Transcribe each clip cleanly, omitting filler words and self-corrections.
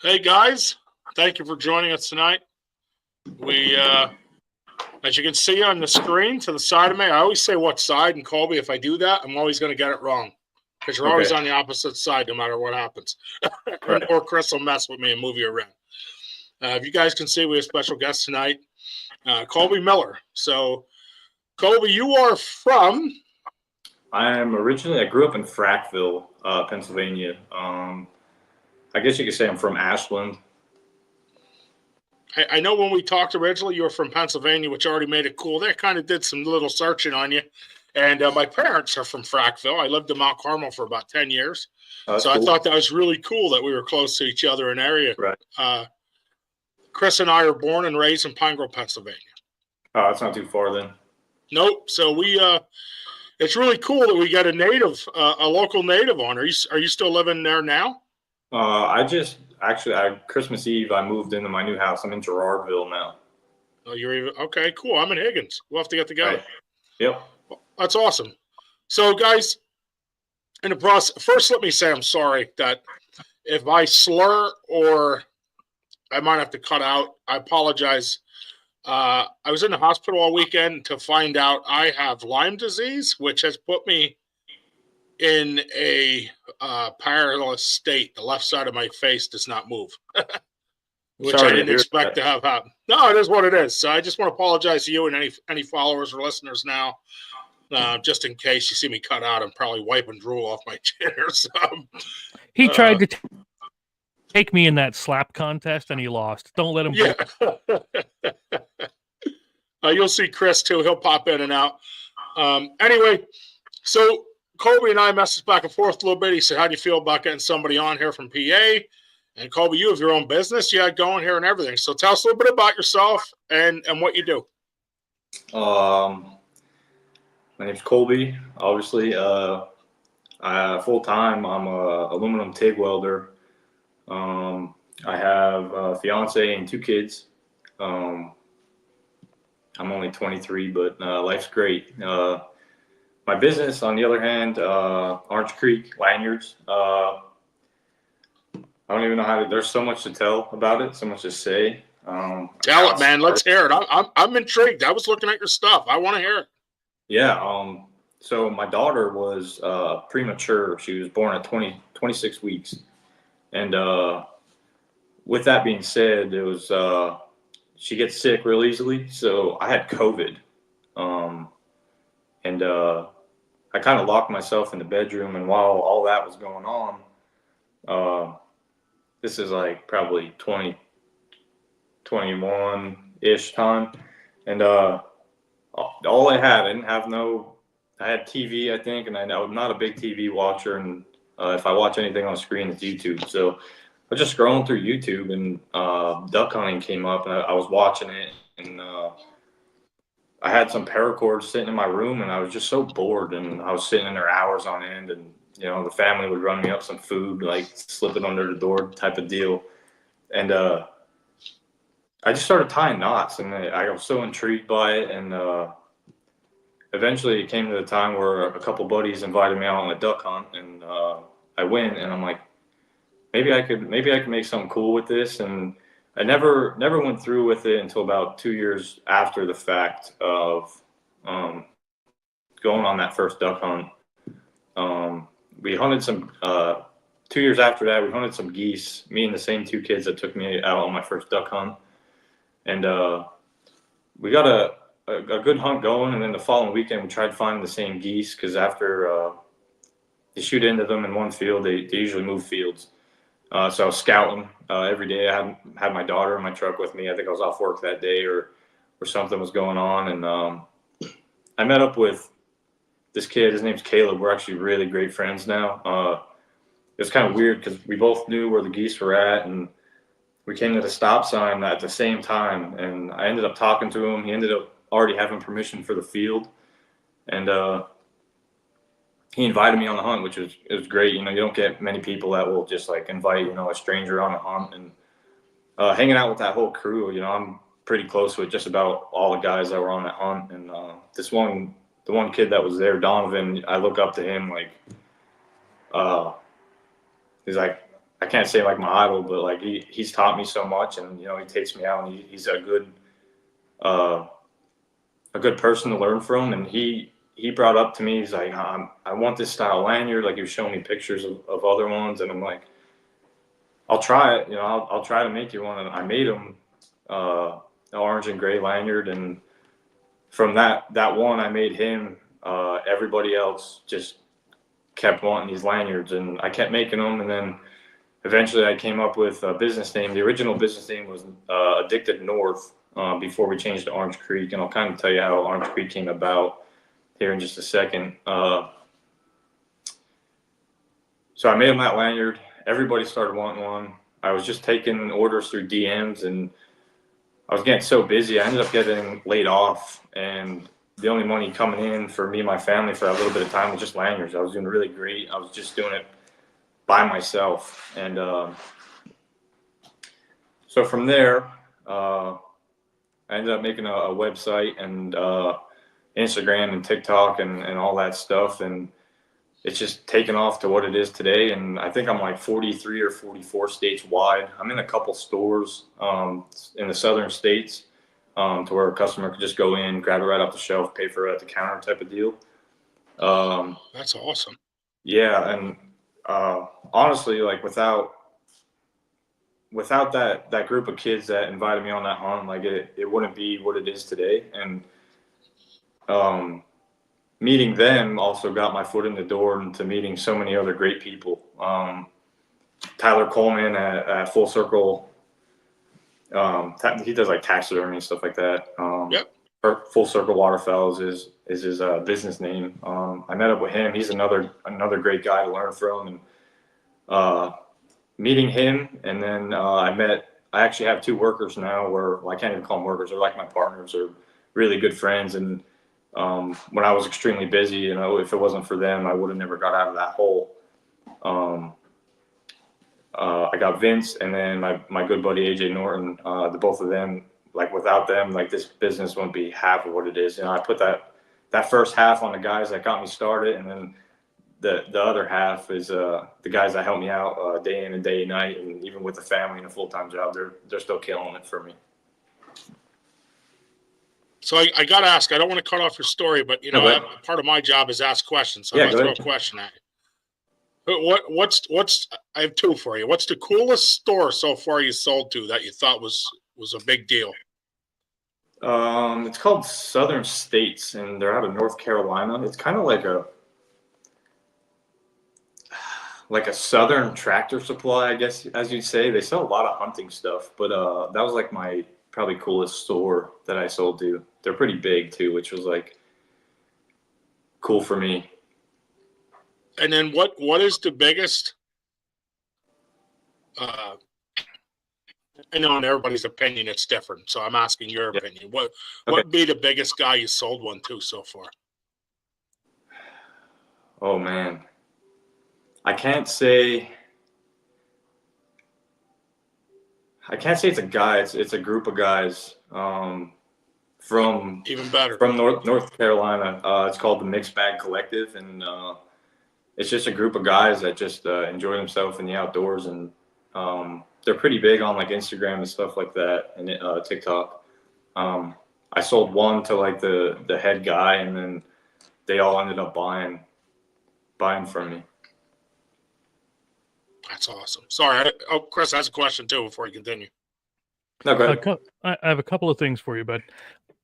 Hey guys, thank you for joining us tonight. We, as you can see on the screen to the side of me, I always say what side, and Kolby, if I do that, I'm always going to get it wrong because you're always Okay. on the opposite side no matter what happens. Right. Or Chris will mess with me and move you around. If you guys can see, we have special guests tonight, Kolby Miller. So, Kolby, you are from? I grew up in Frackville, Pennsylvania. I guess you could say I'm from Ashland. I know when we talked originally, you were from Pennsylvania, which already made it cool. They kind of did some little searching on you. And my parents are from Frackville. I lived in Mount Carmel for about 10 years. That's So I cool. thought that was really cool that we were close to each other in area. Right. Chris and I are born and raised in Pine Grove, Pennsylvania. Oh, that's not too far then. Nope. So it's really cool that we got a local native on. Are you still living there now? Christmas Eve, I moved into my new house. I'm in Girardville now. Oh, okay, cool. I'm in Higgins. We'll have to get together. Right. Yep. That's awesome. So, guys, in the process, first, let me say I'm sorry that if I slur or I might have to cut out, I apologize. I was in the hospital all weekend to find out I have Lyme disease, which has put me in a perilous state. The left side of my face does not move, which I didn't expect to have happen. No, it is what it is. So I just want to apologize to you and any followers or listeners now. Just in case you see me cut out, I'm probably wiping drool off my chin or something. He tried to take me in that slap contest, and he lost. Don't let him. Yeah. You'll see Chris, too. He'll pop in and out. Anyway, so Kolby and I messaged back and forth a little bit. He said, how do you feel about getting somebody on here from PA? And Kolby, you have your own business you had going here and everything. So tell us a little bit about yourself and what you do. My name's Kolby, obviously. Full-time, I'm a aluminum TIG welder. I have a fiance and 2 kids. I'm only 23, but life's great. My business, on the other hand, Orange Creek lanyards. I don't even know there's so much to tell about it, so much to say. Tell it, man. Let's hear it. I'm intrigued. I was looking at your stuff. I want to hear it. Yeah. So my daughter was premature. She was born at 26 weeks. And with that being said, it was she gets sick real easily. So I had COVID. And I kind of locked myself in the bedroom. And while all that was going on, this is like probably 2021-ish time. And all I had TV, I think, and I'm not a big TV watcher, and if I watch anything on screen, it's YouTube. So I was just scrolling through YouTube, and duck hunting came up, and I was watching it, and I had some paracords sitting in my room, and I was just so bored, and I was sitting in there hours on end, and the family would run me up some food, like slip it under the door type of deal, and I just started tying knots, and I was so intrigued by it, and eventually it came to the time where a couple buddies invited me out on a duck hunt, and I went, and I'm like, maybe I could make something cool with this, and I never went through with it until about 2 years after the fact of going on that first duck hunt. We hunted some 2 years after that. We hunted some geese. Me and the same 2 kids that took me out on my first duck hunt. And we got a good hunt going, and then the following weekend we tried finding the same geese, because after they shoot into them in one field, they usually move fields. So I was scouting every day. I had my daughter in my truck with me. I think I was off work that day or something was going on, and I met up with this kid. His name's Caleb. We're actually really great friends now. It was kind of weird because we both knew where the geese were at, and we came to the stop sign at the same time, and I ended up talking to him. He ended up already having permission for the field, and he invited me on the hunt, which was great. You don't get many people that will just like invite a stranger on a hunt, and hanging out with that whole crew. I'm pretty close with just about all the guys that were on that hunt, and the one kid that was there, Donovan, I look up to him like he's like, I can't say like my idol, but like he's taught me so much, and you know, he takes me out, and he's a good person to learn from. And he brought up to me, he's like, I want this style lanyard. Like, he was showing me pictures of other ones, and I'm like, I'll try it. You know, I'll try to make you one. And I made him an orange and gray lanyard, and from that one I made him, everybody else just kept wanting these lanyards, and I kept making them. And then eventually I came up with a business name. The original business name was Addicted North, before we changed to Orange Creek. And I'll kind of tell you how Orange Creek came about here in just a second. So I made him that lanyard. Everybody started wanting one. I was just taking orders through DMs, and I was getting so busy. I ended up getting laid off, and the only money coming in for me and my family for that little bit of time was just lanyards. I was doing really great. I was just doing it by myself. And so from there, I ended up making a website and Instagram and TikTok and all that stuff. And it's just taken off to what it is today. And I think I'm like 43 or 44 states wide. I'm in a couple stores in the southern states, to where a customer could just go in, grab it right off the shelf, pay for it at the counter type of deal. That's awesome. Yeah. And honestly, like without that group of kids that invited me on that hunt, like it wouldn't be what it is today. And meeting them also got my foot in the door into meeting so many other great people. Tyler Coleman at Full Circle, he does like taxidermy and stuff like that. Yep. Full Circle Waterfowls is his business name. I met up with him. He's another great guy to learn from. And meeting him, and then I actually have two workers now, where, well, I can't even call them workers. They're like my partners. They're really good friends. And when I was extremely busy, you know, if it wasn't for them, I would have never got out of that hole. I got Vince, and then my good buddy AJ Norton. The both of them, like without them, like this business wouldn't be half of what it is. You know, I put that first half on the guys that got me started, and then the other half is the guys that help me out day in and day and night. And even with the family and a full-time job, they're still killing it for me. So I got to ask, I don't want to cut off your story, but, you know, part of my job is ask questions. So I'm going to throw a question at you. What's I have two for you. What's the coolest store so far you sold to that you thought was a big deal? It's called Southern States, and they're out of North Carolina. It's kind of like a Southern Tractor Supply, I guess, as you'd say. They sell a lot of hunting stuff, but that was like my probably coolest store that I sold to. They're pretty big too, which was like cool for me. And then what is the biggest? I know in everybody's opinion it's different, so I'm asking your opinion. What would be the biggest guy you sold one to so far? Oh man, I can't say it's a guy. It's a group of guys from even better from North Carolina. It's called the Mixed Bag Collective, and it's just a group of guys that just enjoy themselves in the outdoors. And they're pretty big on like Instagram and stuff like that, and TikTok. I sold one to like the head guy, and then they all ended up buying from me. That's awesome. Sorry. Chris has a question too before you continue. No, go ahead. I have a couple of things for you, but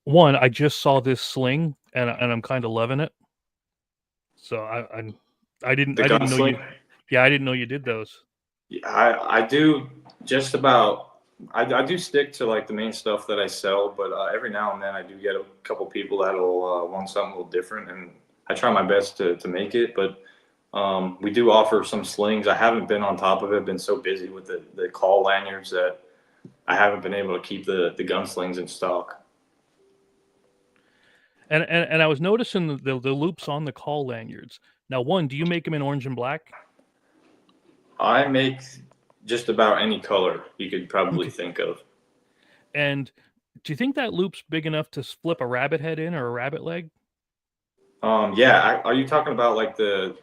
one, I just saw this sling and I'm kind of loving it. So I didn't know sling? I didn't know you did those. Yeah, I do just about. I do stick to like the main stuff that I sell, but every now and then I do get a couple people that'll want something a little different, and I try my best to make it. But we do offer some slings. I haven't been on top of it. Been so busy with the call lanyards that I haven't been able to keep the gun slings in stock. And I was noticing the loops on the call lanyards. Now, one, do you make them in orange and black? I make just about any color you could probably think of. And do you think that loop's big enough to flip a rabbit head in or a rabbit leg? Yeah. Are you talking about like the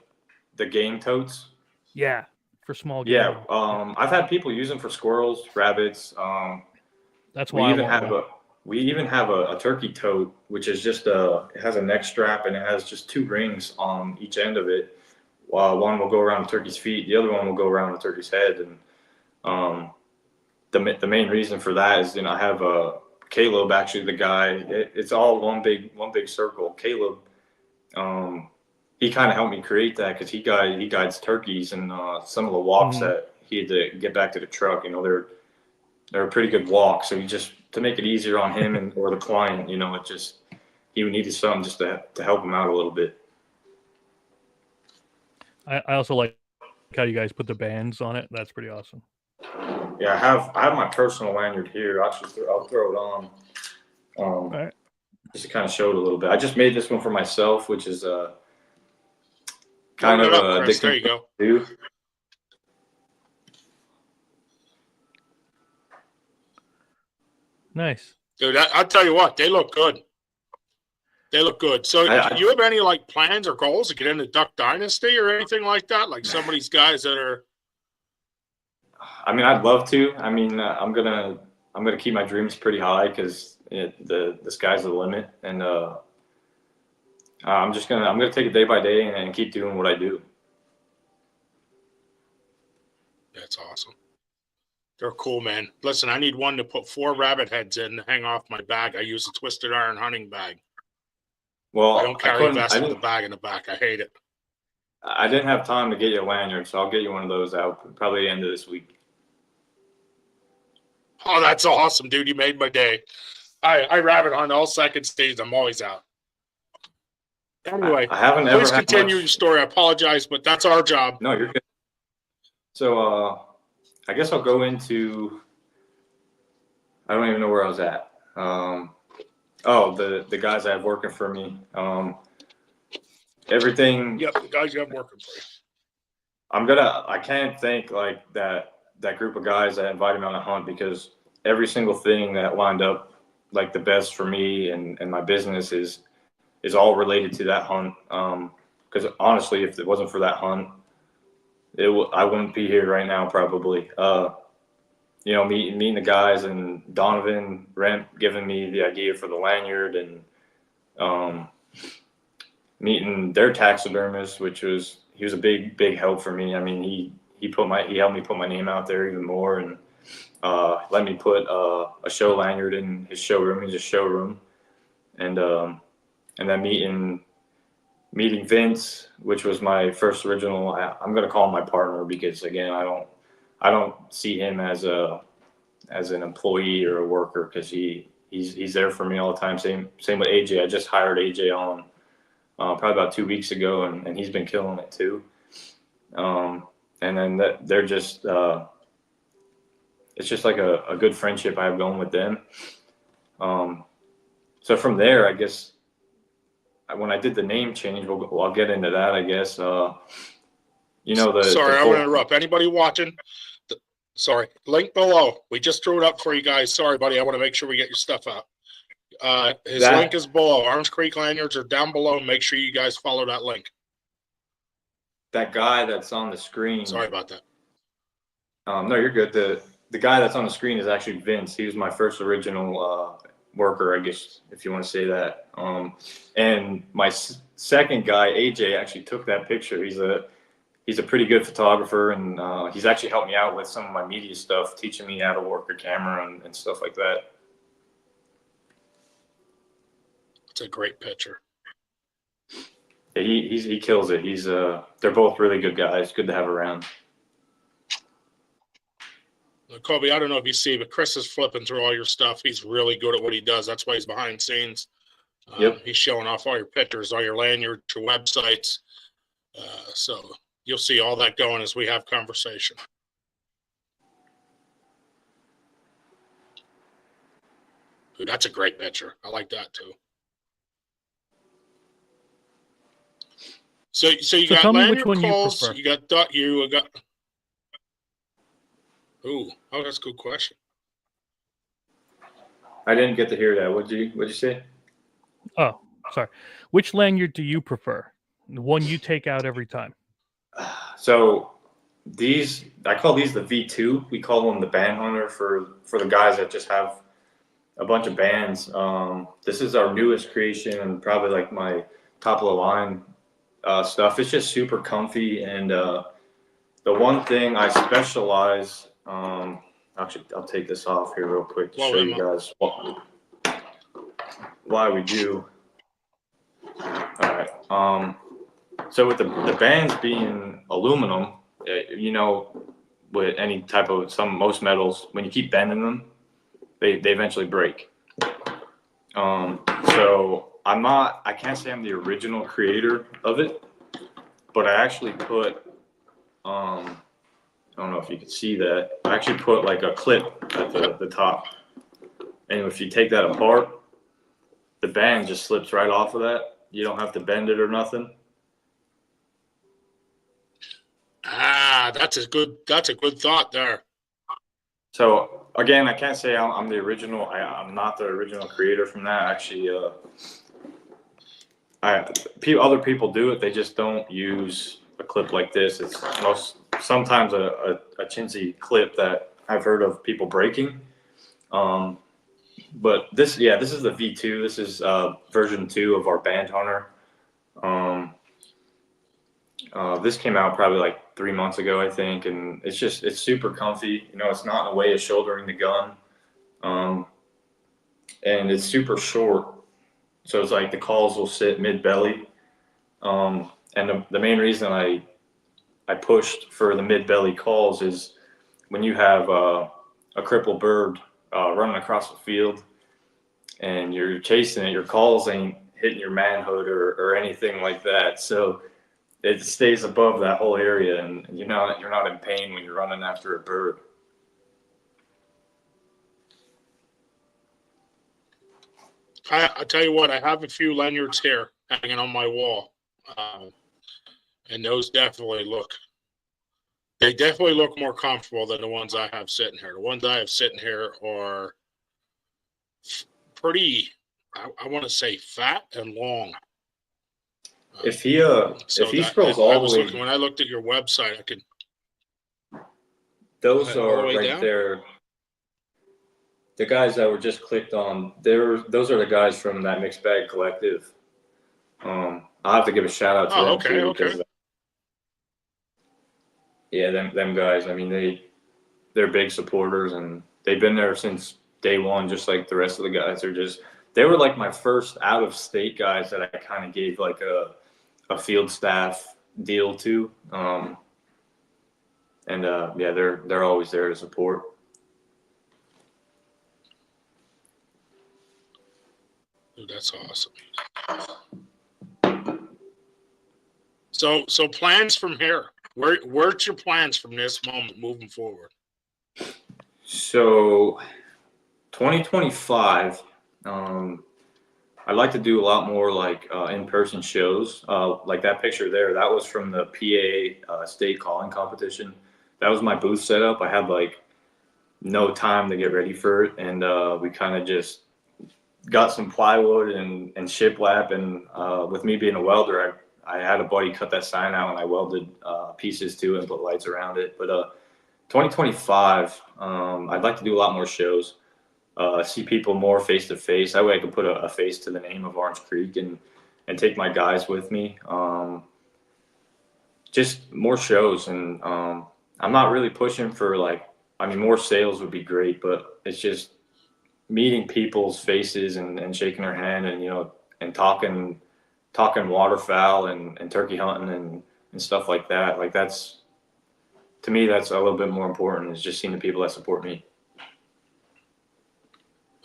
game totes? Yeah. for small game? Yeah, I've had people use them for squirrels, rabbits. That's We why even have a turkey tote, which is just it has a neck strap and it has just 2 rings on each end of it. One will go around the turkey's feet, the other one will go around the turkey's head. And the main reason for that is, I have Caleb, actually the guy. It's all one big circle. Caleb, he kind of helped me create that because he guides turkeys, and some of the walks that he had to get back to the truck, they're a pretty good walk. So just to make it easier on him or the client, he needed something just to help him out a little bit. I also like how you guys put the bands on it. That's pretty awesome. Yeah, I have my personal lanyard here. I'll throw it on. All right. Just to kind of show it a little bit. I just made this one for myself, which is kind of addictive. There you go. Do. Nice. Dude, I'll tell you what, they look good. They look good. So do you have any plans or goals to get into Duck Dynasty or anything like that? Like some of these guys that are... I'd love to. I'm gonna keep my dreams pretty high because the sky's the limit, and I'm gonna take it day by day and keep doing what I do. That's awesome. They're cool, man. Listen, I need one to put 4 rabbit heads in to hang off my bag. I use a twisted iron hunting bag. Well, I don't carry a vest with a bag in the back. I hate it. I didn't have time to get you a lanyard, so I'll get you one of those out probably the end of this week. Oh, that's awesome, dude. You made my day. I rabbit hunt all second stage. I'm always out. Anyway, I haven't ever please continue your story. I apologize, but that's our job. No, you're good. So I guess I'll go into, I don't even know where I was at. The guys I have working for me. Everything. Yep, the guys you have working for you. I can't thank that group of guys that invited me on a hunt, because every single thing that lined up the best for me and my business is all related to that hunt. Because honestly, if it wasn't for that hunt, I wouldn't be here right now probably. Meeting the guys, and Donovan Rent giving me the idea for the lanyard, and meeting their taxidermist, he was a big help for me. He helped me put my name out there even more, and let me put a show lanyard in his showroom. He's a showroom, and then meeting Vince, which was my first original. I'm gonna call him my partner, because again, I don't see him as an employee or a worker, because he's there for me all the time. Same with AJ. I just hired AJ on probably about 2 weeks ago, and he's been killing it too. And then they're just it's just like a good friendship I have going with them. So from there, I guess when I did the name change, I'll get into that, I guess. Sorry, I want to interrupt. Anybody watching? Sorry, link below. We just threw it up for you guys. Sorry, buddy. I want to make sure we get your stuff out. His link is below. Orange Creek lanyards are down below. Make sure you guys follow that link. That guy that's on the screen. Sorry about that. No, you're good. The guy that's on the screen is actually Vince. He was my first original worker, I guess, if you want to say that. And my second guy, AJ, actually took that picture. He's a pretty good photographer, and he's actually helped me out with some of my media stuff, teaching me how to work a camera and stuff like that. It's a great picture. Yeah, he kills it. They're both really good guys. Good to have around. Kolby, I don't know if you see, but Chris is flipping through all your stuff. He's really good at what he does. That's why he's behind scenes. Yep. He's showing off all your pictures, all your lanyards, your websites. So you'll see all that going as we have conversation. Dude, that's a great picture. I like that too. So you got tell me lanyard which one calls. you prefer. You got. Ooh, that's a good question. I didn't get to hear that. What'd you say? Oh, sorry. Which lanyard do you prefer? The one you take out every time? So I call these the V2. We call them the band hunter for the guys that just have a bunch of bands. This is our newest creation and probably like my top of the line stuff. It's just super comfy, and the one thing I specialize. Actually, I'll take this off here real quick to show you guys why we do. All right. So with the bands being aluminum, you know, with any type of most metals, when you keep bending them, they eventually break. So I can't say I'm the original creator of it, but I actually put, I don't know if you can see that. I actually put like a clip at the top. And if you take that apart, the band just slips right off of that. You don't have to bend it or nothing. That's a good thought there. So again, I can't say I'm the original. I'm not the original creator from that. Actually, other people do it. They just don't use a clip like this. It's sometimes a chintzy clip that I've heard of people breaking. But this is the V2. This is version 2 of our band hunter. This came out probably like 3 months ago, I think, and it's super comfy. You know, it's not in the way of shouldering the gun, and it's super short. So it's like the calls will sit mid belly, and the main reason I pushed for the mid belly calls is when you have a crippled bird running across the field and you're chasing it, your calls ain't hitting your manhood or anything like that. So it stays above that whole area, and you're not in pain when you're running after a bird. I tell you what, I have a few lanyards here hanging on my wall, and those definitely look more comfortable than the ones I have sitting here. The ones I have sitting here are pretty, I want to say, fat and long. If he scrolls all the way, when I looked at your website, I could. Those are right there. The guys that were just clicked on, those are the guys from that Mixed Bag Collective. I'll have to give a shout out to them too. Because, yeah, them guys. I mean, they're big supporters, and they've been there since day one, just like the rest of the guys. They were like my first out of state guys that I kind of gave like a field staff deal to. They're always there to support. Dude, that's awesome. So plans from here. Where's your plans from this moment moving forward? So 2025, I'd like to do a lot more like in-person shows. Like that picture there, that was from the PA state calling competition. That was my booth setup. I had like no time to get ready for it, and we kind of just got some plywood and shiplap, and with me being a welder, I had a buddy cut that sign out, and I welded pieces to it and put lights around it. But 2025, I'd like to do a lot more shows, see people more face to face. That way I could put a face to the name of Orange Creek and take my guys with me. Just more shows, and I'm not really pushing for more sales would be great, but it's just meeting people's faces and shaking their hand and talking waterfowl and turkey hunting and stuff like that. Like that's, to me, that's a little bit more important, is just seeing the people that support me.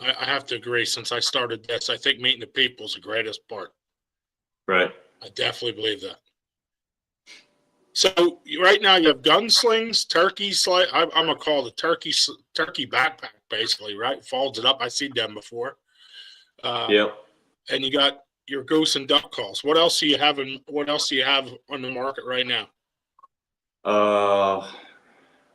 I have to agree. Since I started this, I think meeting the people is the greatest part. Right. I definitely believe that. So right now you have gunslings, turkeys. I'm gonna call the turkey backpack, basically, right? Folds it up. I seen them before. Yep. And you got your goose and duck calls. What else do you have on the market right now?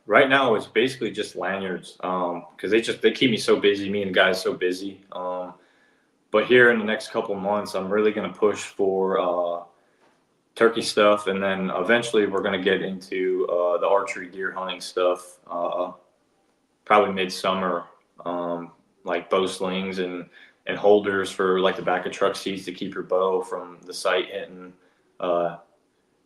Right now it's basically just lanyards, because they keep me so busy. Me and the guys so busy. But here in the next couple months, I'm really gonna push for turkey stuff, and then eventually we're going to get into the archery deer hunting stuff. Probably midsummer, like bow slings and holders for like the back of truck seats to keep your bow from the sight hitting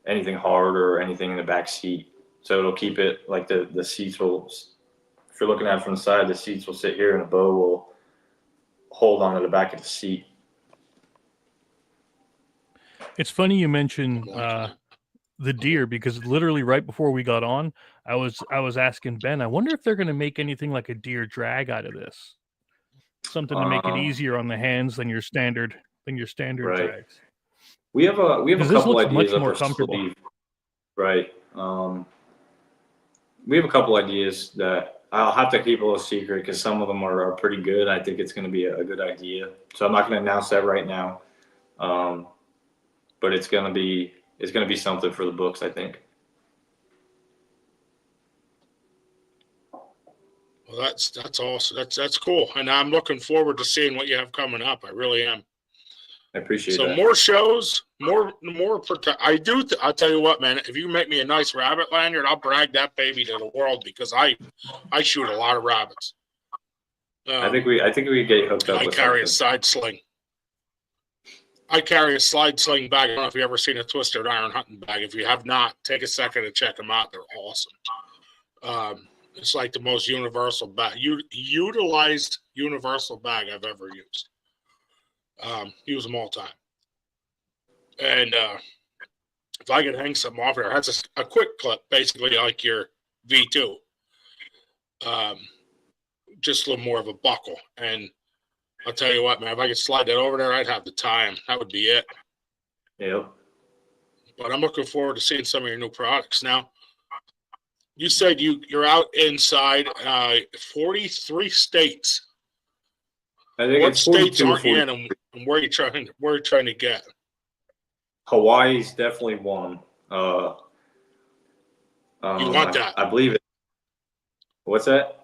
anything hard or anything in the back seat. So it'll keep it like the seats will, if you're looking at it from the side, the seats will sit here and the bow will hold onto the back of the seat. It's funny you mentioned the deer, because literally right before we got on, I was asking Ben, I wonder if they're going to make anything like a deer drag out of this, something to make it easier on the hands than your standard Right. drags. We have a Because this couple looks ideas much up more our comfortable. sleeve. Right. We have a couple ideas that I'll have to keep a little secret because some of them are pretty good. I think it's going to be a good idea. So I'm not going to announce that right now. But it's going to be something for the books, I think. Well, that's awesome. That's cool, and I'm looking forward to seeing what you have coming up. I really am. I appreciate So that. more shows, more. I'll tell you what, man. If you make me a nice rabbit lanyard, I'll brag that baby to the world because I shoot a lot of rabbits. I think we get you hooked up. I with carry a something. side sling. I carry a slide sling bag. I don't know if you've ever seen a twisted iron hunting bag. If you have not, take a second to check them out. They're awesome. It's like the most universal bag, utilized universal bag I've ever used. Use them all the time. And if I could hang something off here, that's a quick clip, basically like your V2. Just a little more of a buckle. And I'll tell you what, man, if I could slide that over there, I'd have the time. That would be it. Yep. But I'm looking forward to seeing some of your new products. Now, you said you're out inside 43 states. I think What it's states 42, aren't you in, and where are you trying to get? Hawaii's definitely one. You want that? I believe it. What's that?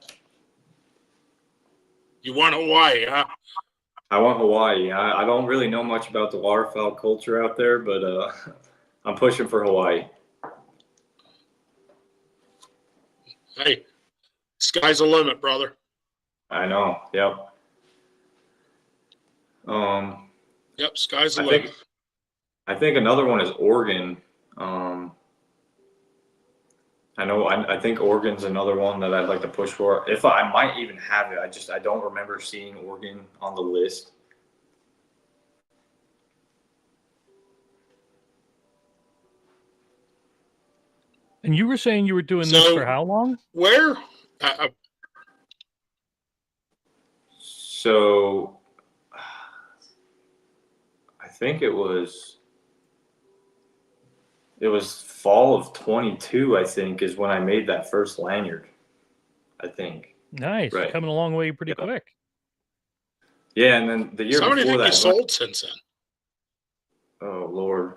You want Hawaii, huh? I want Hawaii. I don't really know much about the waterfowl culture out there, but I'm pushing for Hawaii. Hey, sky's the limit, brother. I know. Yep. Yep, sky's the limit. I think another one is Oregon. I think Oregon's another one that I'd like to push for. If I might even have it, I don't remember seeing Oregon on the list. And you were saying you were doing this for how long? Where? So I think it was fall of 22, I think, is when I made that first lanyard. I think. Nice. Right. Coming a long way pretty quick. Yeah, and then the year How many before think that. you sold since then? Oh Lord.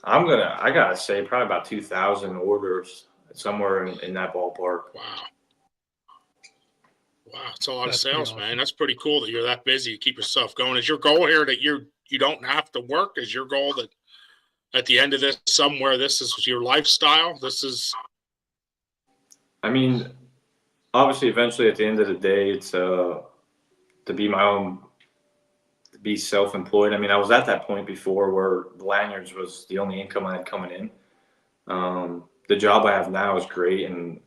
I gotta say probably about 2,000 orders, somewhere in that ballpark. Wow, it's a lot of That's sales, pretty man. awesome. That's pretty cool that you're that busy to keep yourself going. Is your goal here that you don't have to work? Is your goal that at the end of this, somewhere, this is your lifestyle? This is. I mean, obviously, eventually, at the end of the day, it's to be my own, to be self-employed. I mean, I was at that point before where the lanyards was the only income I had coming in. The job I have now is great, and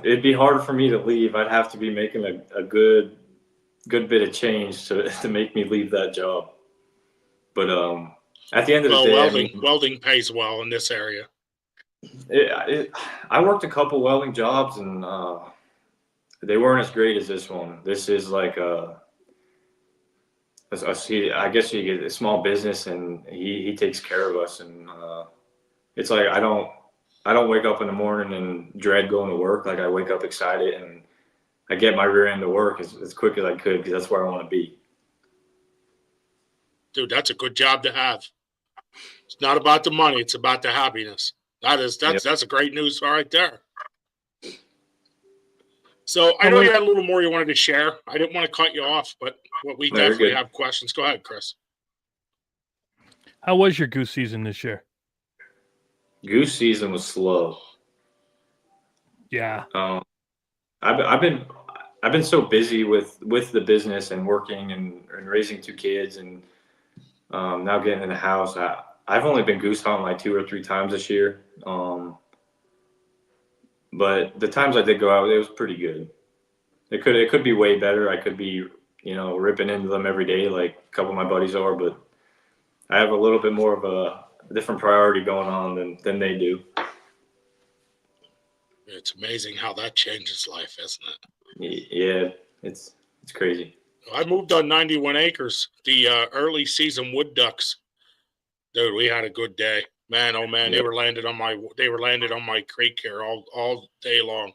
it'd be hard for me to leave. I'd have to be making a good bit of change to make me leave that job. But at the end of the day, welding pays well in this area. I worked a couple welding jobs, and they weren't as great as this one. This is like I guess you get a small business, and he takes care of us, and it's like I don't wake up in the morning and dread going to work. Like I wake up excited, and I get my rear end to work as quick as I could because that's where I want to be. Dude, that's a good job to have. It's not about the money; it's about the happiness. That's a great news right there. So I know you had a little more you wanted to share. I didn't want to cut you off, but we No, you're definitely good. have questions. Go ahead, Chris. How was your goose season this year? Goose season was slow. Yeah. I've been so busy with the business and working and raising 2 kids and now getting in the house. I've only been goose hunting like 2 or 3 times this year. But the times I did go out, it was pretty good. It could be way better. I could be, ripping into them every day like a couple of my buddies are, but I have a little bit more of a different priority going on than they do. It's amazing how that changes life, isn't it? Yeah, it's crazy. I moved on 91 acres. The early season wood ducks, dude. We had a good day, man. Oh man, Yeah. they were landed on my creek here all day long.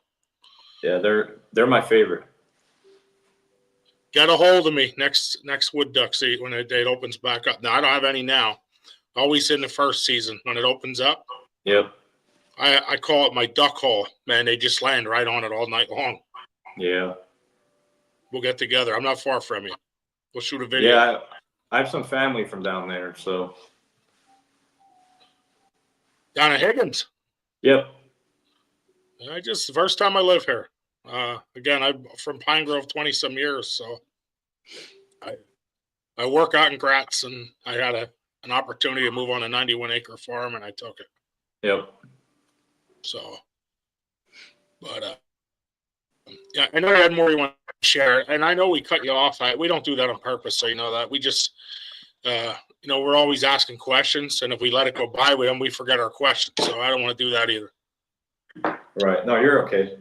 Yeah, they're my favorite. Get a hold of me next wood duck season when it opens back up. Now I don't have any now. Always in the first season when it opens up. Yep. I call it my duck hole. Man, they just land right on it all night long. Yeah. We'll get together. I'm not far from you. We'll shoot a video. Yeah, I have some family from down there, so. Down at Higgins. Yep. The first time I live here. Again, I'm from Pine Grove 20 some years, so I work out in Gratz, and I had an opportunity to move on a 91 acre farm, and I took it. Yep. So, but yeah, I know you had more you want to share, and I know we cut you off. We don't do that on purpose, so you know that. We just, we're always asking questions, and if we let it go by with them, we forget our questions. So I don't want to do that either. Right. No, you're okay.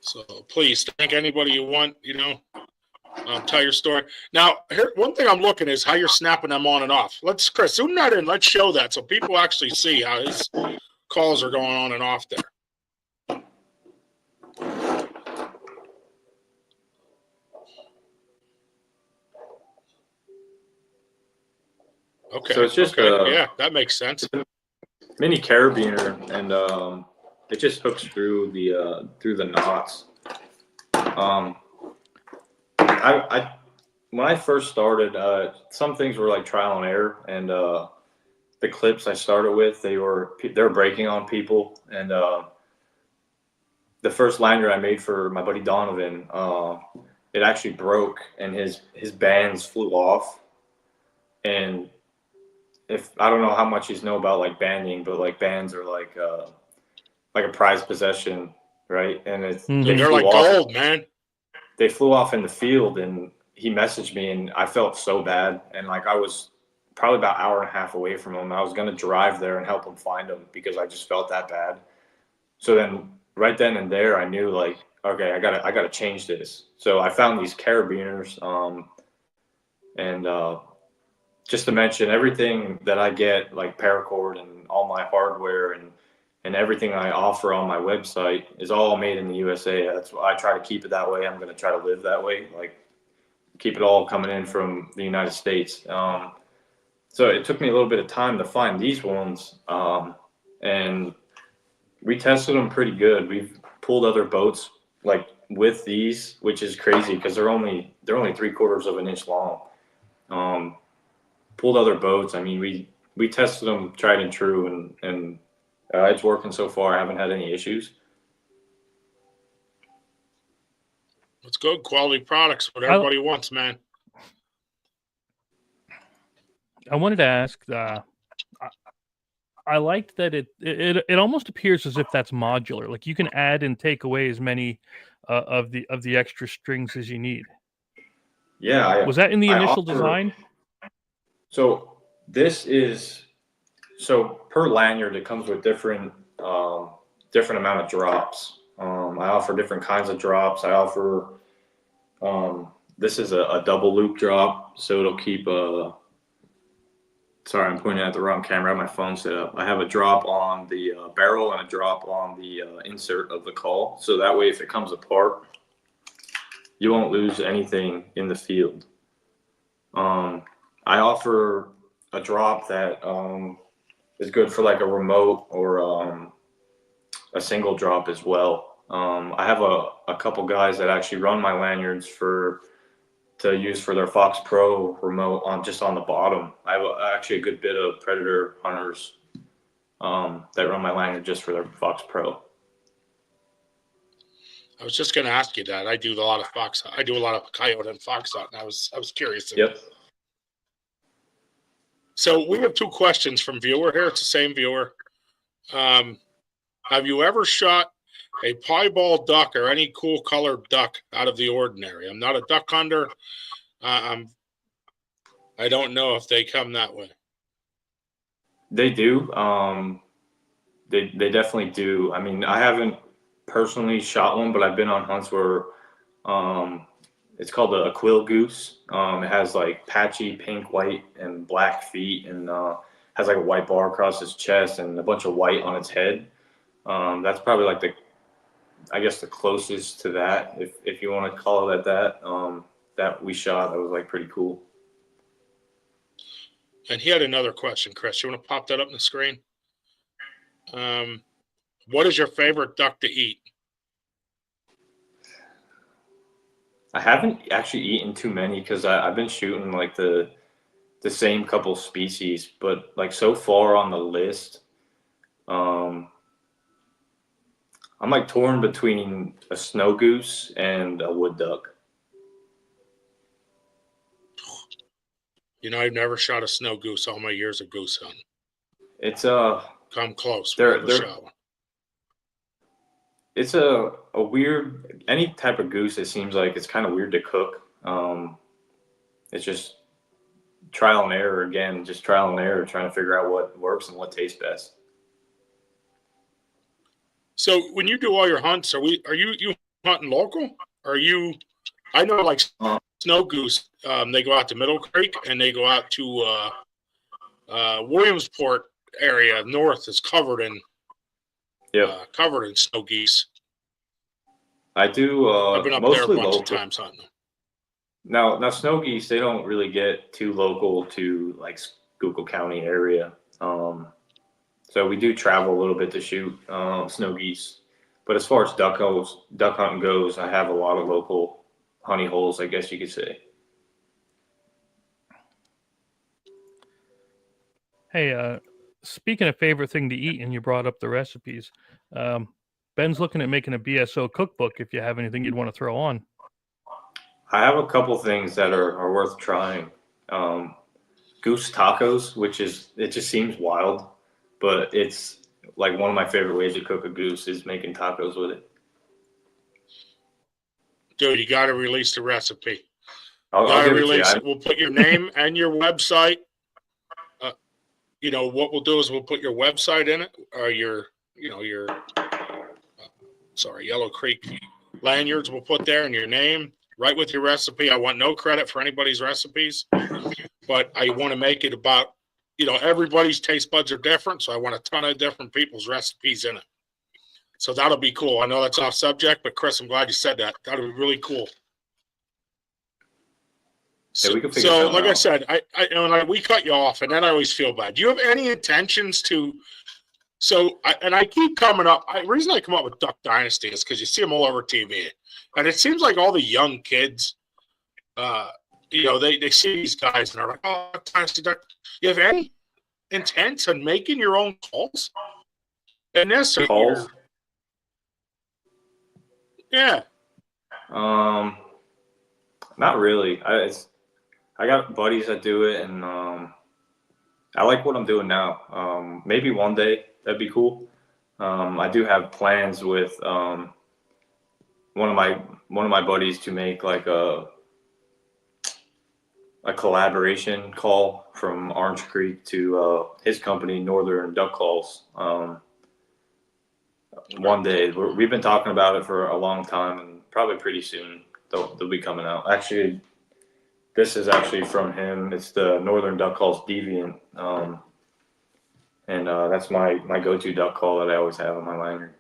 So please thank anybody you want, tell your story. Now, here, one thing I'm looking is how you're snapping them on and off. Chris, zoom that in. Let's show that so people actually see how his calls are going on and off there. Okay. So it's just yeah, that makes sense. Mini carabiner, and it just hooks through the knots. I when I first started, some things were like trial and error, and the clips I started with, they were breaking on people, and the first lanyard I made for my buddy Donovan, it actually broke, and his bands flew off, and I don't know how much you know about like banding, but like bands are like a prized possession, right? And they're like gold, man. They flew off in the field, and he messaged me, and I felt so bad. And like I was probably about an hour and a half away from him. I was gonna drive there and help him find him because I just felt that bad. So then right then and there, I knew like, okay, I gotta change this. So I found these carabiners, and just to mention, everything that I get, like paracord and all my hardware and everything I offer on my website is all made in the USA. That's why I try to keep it that way. I'm going to try to live that way, like keep it all coming in from the United States. So it took me a little bit of time to find these ones, and we tested them pretty good. We've pulled other boats like with these, which is crazy because they're only 3/4 of an inch long. Pulled other boats. I mean, we tested them tried and true, and it's working so far. I haven't had any issues. It's good quality products, what everybody wants, man. I wanted to ask, I liked that it almost appears as if that's modular. Like you can add and take away as many of the extra strings as you need. Yeah. Was that in the initial design? So this is per lanyard it comes with different amount of drops. I offer different kinds of drops. I offer this is a double loop drop, so it'll keep sorry, I'm pointing at the wrong camera. I have my phone set up. I have a drop on the barrel and a drop on the insert of the call, so that way if it comes apart, you won't lose anything in the field. I offer a drop that is good for like a remote or a single drop as well. I have a couple guys that actually run my lanyards to use for their Fox Pro remote on the bottom. I have actually a good bit of predator hunters that run my lanyard just for their Fox Pro. I was just going to ask you that. I do a lot of fox. I do a lot of coyote and fox hunting. I was curious. Yep. So we have 2 questions from viewer here. It's the same viewer. Have you ever shot a piebald duck or any cool colored duck out of the ordinary? I'm not a duck hunter. I don't know if they come that way. They do. They definitely do. I mean, I haven't personally shot one, but I've been on hunts where it's called a quill goose. It has like patchy pink, white, and black feet, and has like a white bar across its chest and a bunch of white on its head. That's probably like the closest to that, if you want to call it that we shot. That was like pretty cool. And he had another question, Chris. You want to pop that up on the screen? What is your favorite duck to eat? I haven't actually eaten too many because I've been shooting like the same couple species, but like so far on the list, I'm like torn between a snow goose and a wood duck. You know, I've never shot a snow goose all my years of goose hunting. It's Come close. It's a weird, any type of goose, it seems like it's kind of weird to cook. It's just trial and error again, just trial and error, trying to figure out what works and what tastes best. So when you do all your hunts, are you hunting local? I know like snow goose, they go out to Middle Creek and they go out to Williamsport area north is covered in snow geese. I do. I've been up there a bunch local. of times hunting them. Now snow geese, they don't really get too local to like Schuylkill County area. So we do travel a little bit to shoot snow geese. But as far as duck hunting goes, I have a lot of local honey holes, I guess you could say. Hey, speaking of favorite thing to eat, and you brought up the recipes, Ben's looking at making a BSO cookbook. If you have anything you'd want to throw on, I have a couple things that are worth trying. Goose tacos, it just seems wild, but it's like one of my favorite ways to cook a goose is making tacos with it. Dude, you got to release the recipe. I'll give release it to it. We'll put your name and your website. What we'll do is we'll put your website in it, or your Yellow Creek lanyards. We'll put there and your name right with your recipe. I want no credit for anybody's recipes, but I want to make it about, everybody's taste buds are different. So I want a ton of different people's recipes in it. So that'll be cool. I know that's off subject, but Chris, I'm glad you said that. That'll be really cool. Yeah, we can figure something like out. I said, we cut you off, and then I always feel bad. Do you have any intentions to? I keep coming up. The reason I come up with Duck Dynasty is because you see them all over TV, and it seems like all the young kids, they see these guys and are like, "Oh, Dynasty Duck." You have any intent on making your own calls? And this Calls? Yeah. Not really. I got buddies that do it, and I like what I'm doing now. Maybe one day that'd be cool. I do have plans with one of my buddies to make like a collaboration call from Orange Creek to his company, Northern Duck Calls. One day. We've been talking about it for a long time, and probably pretty soon they'll be coming out. Actually, this is actually from him. It's the Northern Duck Calls Deviant. And that's my go-to duck call that I always have on my lanyard.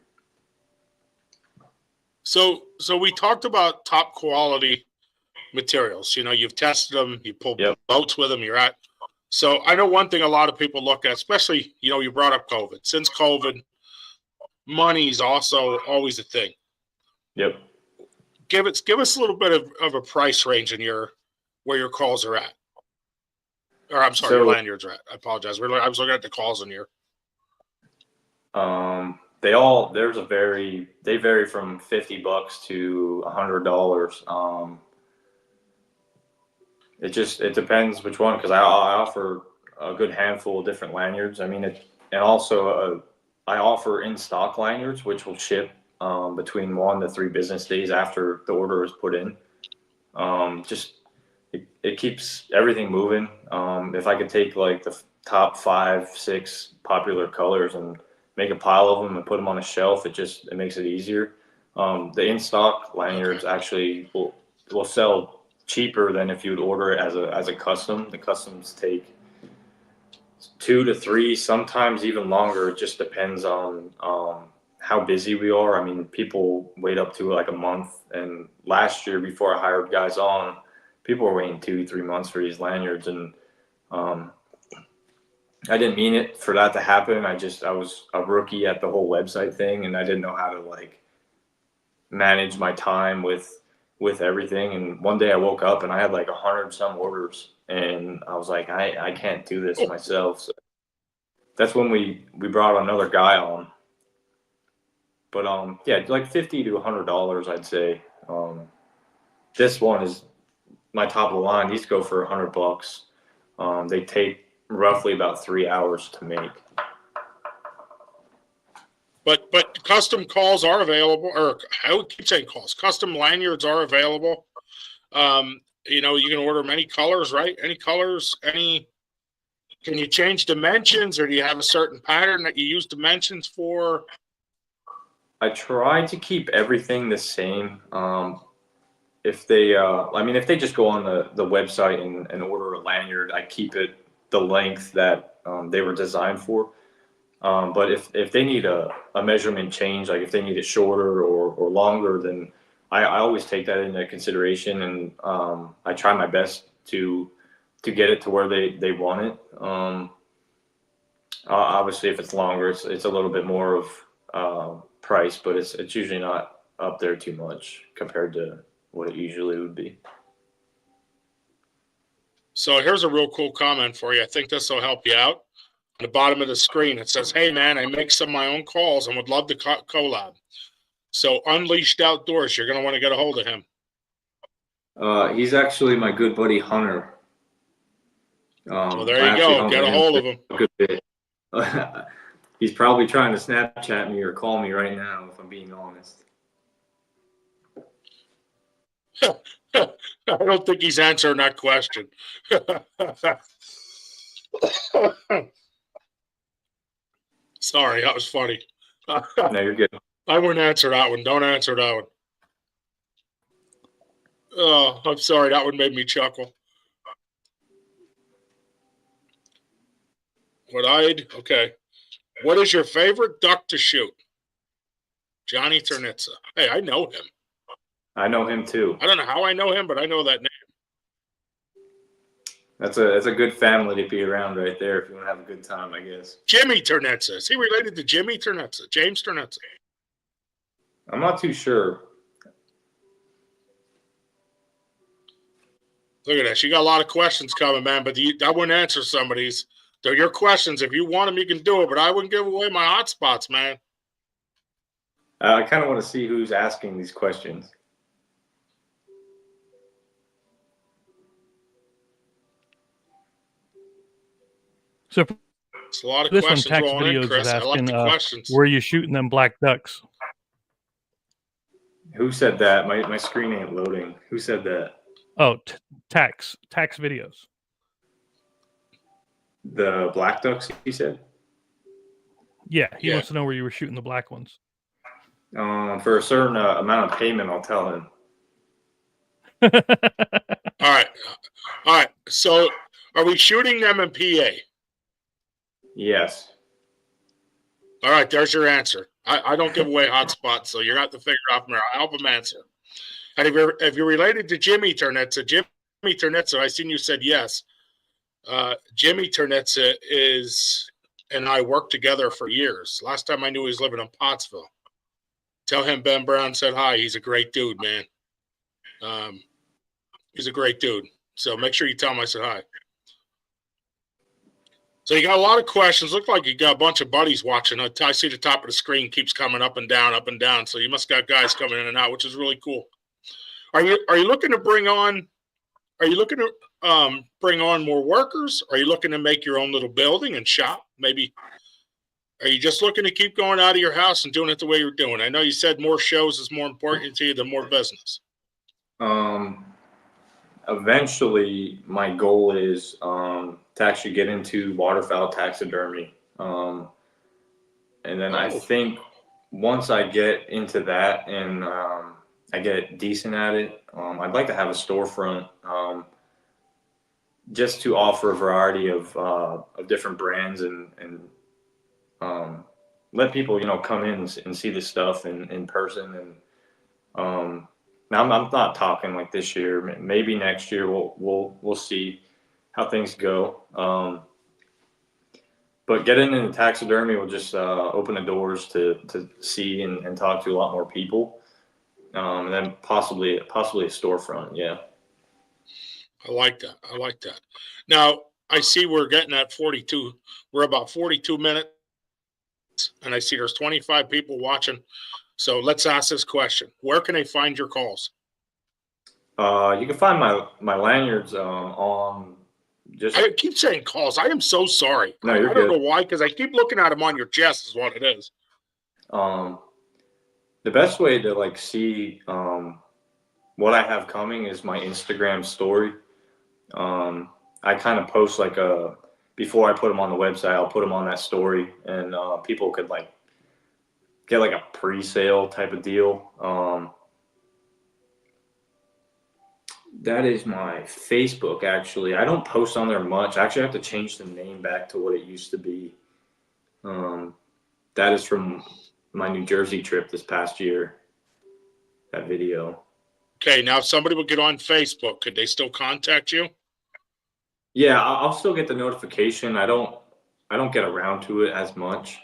So we talked about top quality materials. You've tested them, you pulled boats with them, you're at. So I know one thing a lot of people look at, especially, you brought up COVID. Since COVID, money's also always a thing. Yep. Give us a little bit of a price range in where your calls are at. Or I'm sorry, your lanyards are at. I apologize. I was looking at the calls in here. They vary from $50 to $100. It depends which one, because I offer a good handful of different lanyards. I mean, and also I offer in stock lanyards, which will ship between 1 to 3 business days after the order is put in. It keeps everything moving. If I could take like the top 5, 6 popular colors and make a pile of them and put them on a shelf, it makes it easier. The in stock lanyards actually will sell cheaper than if you would order it as a custom. The customs take 2 to 3, sometimes even longer. It just depends on how busy we are. I mean, people wait up to like a month. And last year, before I hired guys on, people were waiting 2 to 3 months for these lanyards. And I didn't mean it for that to happen. I was a rookie at the whole website thing, and I didn't know how to like manage my time with everything. And one day I woke up and I had like 100 some orders, and I was like, I can't do this myself. So that's when we brought another guy on. But yeah, like $50 to $100, I'd say. This one is my top of the line. These go for $100. They take roughly about 3 hours to make. But custom calls are available, or I would keep saying calls. Custom lanyards are available. You can order many colors, right? Any colors, can you change dimensions, or do you have a certain pattern that you use dimensions for? I try to keep everything the same. If they just go on the website and order a lanyard, I keep it the length that they were designed for. But if they need a measurement change, like if they need it shorter or longer, then I always take that into consideration, and I try my best to get it to where they want it. Obviously, if it's longer, it's a little bit more of price, but it's usually not up there too much compared to what it usually would be. So here's a real cool comment for you. I think this will help you out. On the bottom of the screen, it says, "Hey man, I make some of my own calls and would love to collab." So Unleashed Outdoors, you're going to want to get a hold of him. He's actually my good buddy Hunter. Well, there you go. Get a hold of him. A good bit. He's probably trying to Snapchat me or call me right now, if I'm being honest. I don't think he's answering that question. Sorry, that was funny. No, you're good. I wouldn't answer that one. Don't answer that one. Oh, I'm sorry. That one made me chuckle. Okay. What is your favorite duck to shoot? Johnny Ternitza. Hey, I know him. I know him too. I don't know how I know him, but I know that name. That's a good family to be around right there if you want to have a good time, I guess. Jimmy Ternitza. Is he related to Jimmy Ternitza? James Ternitza? I'm not too sure. Look at this. You got a lot of questions coming, man, but I wouldn't answer some of these. They're your questions. If you want them, you can do it, but I wouldn't give away my hot spots, man. I kind of want to see who's asking these questions. So it's a lot of this one, questions Tax rolling in, Videos Chris. is asking, I like the questions. where are you shooting them black ducks? Who said that? My screen ain't loading. Who said that? Oh, Tax Videos. The black ducks, you said? Yeah, he wants to know where you were shooting the black ones. For a certain amount of payment, I'll tell him. All right. So, are we shooting them in PA? Yes. All right. There's your answer. I don't give away hot spots, so you're going to have to figure it out from there. I'll help him answer. And if you're related to Jimmy Ternitza, I seen you said yes. Jimmy Ternitza and I worked together for years. Last time I knew he was living in Pottsville. Tell him Ben Brown said hi. He's a great dude, man. He's a great dude. So make sure you tell him I said hi. So you got a lot of questions. Look like you got a bunch of buddies watching. I see the top of the screen keeps coming up and down, up and down. So you must got guys coming in and out, which is really cool. Are you looking to bring on? Are you looking to bring on more workers? Are you looking to make your own little building and shop? Maybe. Are you just looking to keep going out of your house and doing it the way you're doing? I know you said more shows is more important to you than more business. Eventually, my goal is to actually get into waterfowl taxidermy. And then I think once I get into that and I get decent at it, I'd like to have a storefront just to offer a variety of different brands and let people, come in and see the stuff in person. And now I'm not talking like this year. Maybe next year we'll see how things go. But getting into taxidermy will just open the doors to see and talk to a lot more people, and then possibly a storefront. Yeah. I like that. Now I see we're getting at 42. We're about 42 minutes, and I see there's 25 people watching. So let's ask this question: where can they find your calls? You can find my lanyards on. I keep saying calls. I am so sorry. No, you're I don't know why, because I keep looking at them on your chest is what it is. The best way to see what I have coming is my Instagram story. I kind of post before I put them on the website, I'll put them on that story, and people could get a pre-sale type of deal. That is my Facebook, actually. I don't post on there much. I actually have to change the name back to what it used to be. That is from my New Jersey trip this past year, that video. Okay, now if somebody would get on Facebook, could they still contact you? Yeah, I'll still get the notification. I don't get around to it as much.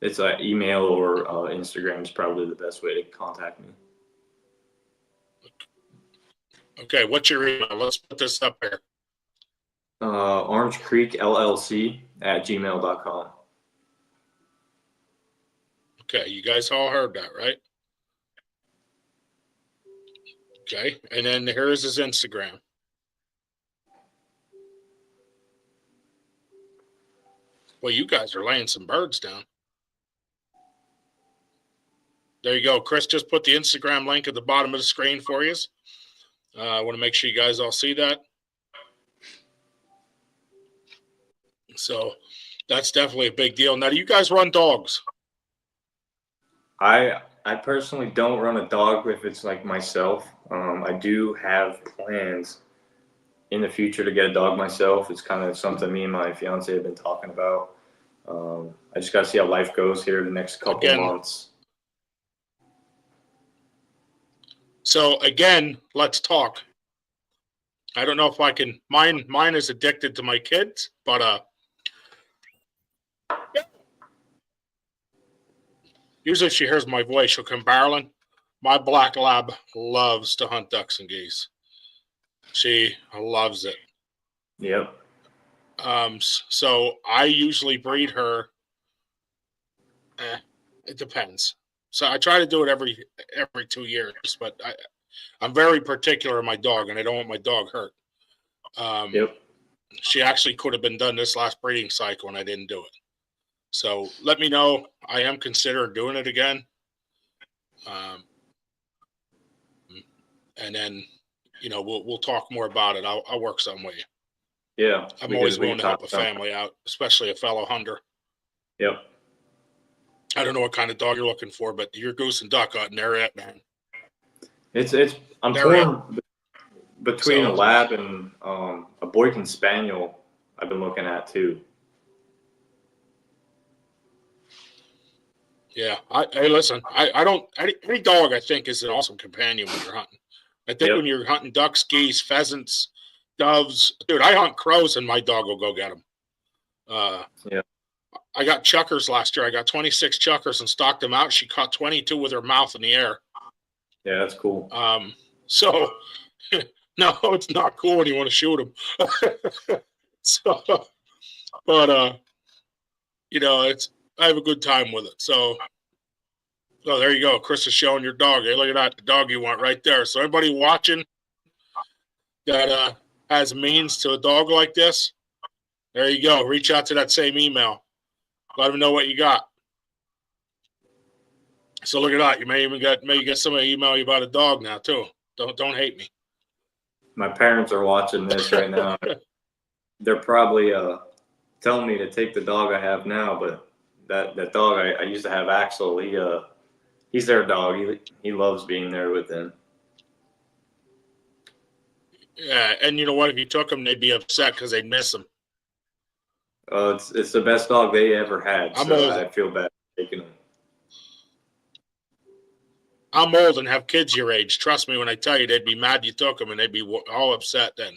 It's email or Instagram is probably the best way to contact me. Okay, what's your email? Let's put this up here. Orange Creek LLC @gmail.com. Okay, you guys all heard that, right? Okay, and then here's his Instagram. Well, you guys are laying some birds down. There you go. Chris just put the Instagram link at the bottom of the screen for you. I want to make sure you guys all see that. So that's definitely a big deal. Now, do you guys run dogs? I personally don't run a dog if it's myself. I do have plans in the future to get a dog myself. It's kind of something me and my fiance have been talking about. I just got to see how life goes here the next couple of months. So again, let's talk. I don't know if I can. Mine is addicted to my kids, but yeah. Usually, if she hears my voice, she'll come barreling. My black lab loves to hunt ducks and geese. She loves it. Yep. So I usually breed her. It depends. So I try to do it every 2 years, but I'm very particular in my dog, and I don't want my dog hurt. Yep. She actually could have been done this last breeding cycle, and I didn't do it. So let me know. I am considering doing it again. And then, we'll talk more about it. I'll work some way. Yeah. I'm always willing to help a family out, especially a fellow hunter. Yep. I don't know what kind of dog you're looking for, but you're goose and duck out in there, man. I'm torn between a lab and a Boykin Spaniel. I've been looking at too. Yeah. Hey, listen. Any dog I think is an awesome companion when you're hunting. I think when you're hunting ducks, geese, pheasants, doves, dude, I hunt crows and my dog will go get them. I got chuckers last year. I got 26 chuckers and stocked them out. She caught 22 with her mouth in the air. Yeah, that's cool. So no, it's not cool when you want to shoot them. So, but I have a good time with it. So, there you go. Chris is showing your dog. Hey, look at that, the dog you want right there. So everybody watching that has means to a dog like this, there you go. Reach out to that same email. Let them know what you got. So look at that. You may get somebody email you about a dog now too. Don't hate me. My parents are watching this right now. They're probably telling me to take the dog I have now, but that dog I used to have, Axel, he's their dog. He loves being there with them. Yeah, and you know what? If you took him, they'd be upset because they'd miss him. It's the best dog they ever had, I'm so old. I feel bad taking him. I'm old and have kids your age. Trust me when I tell you, they'd be mad you took them, and they'd be all upset then.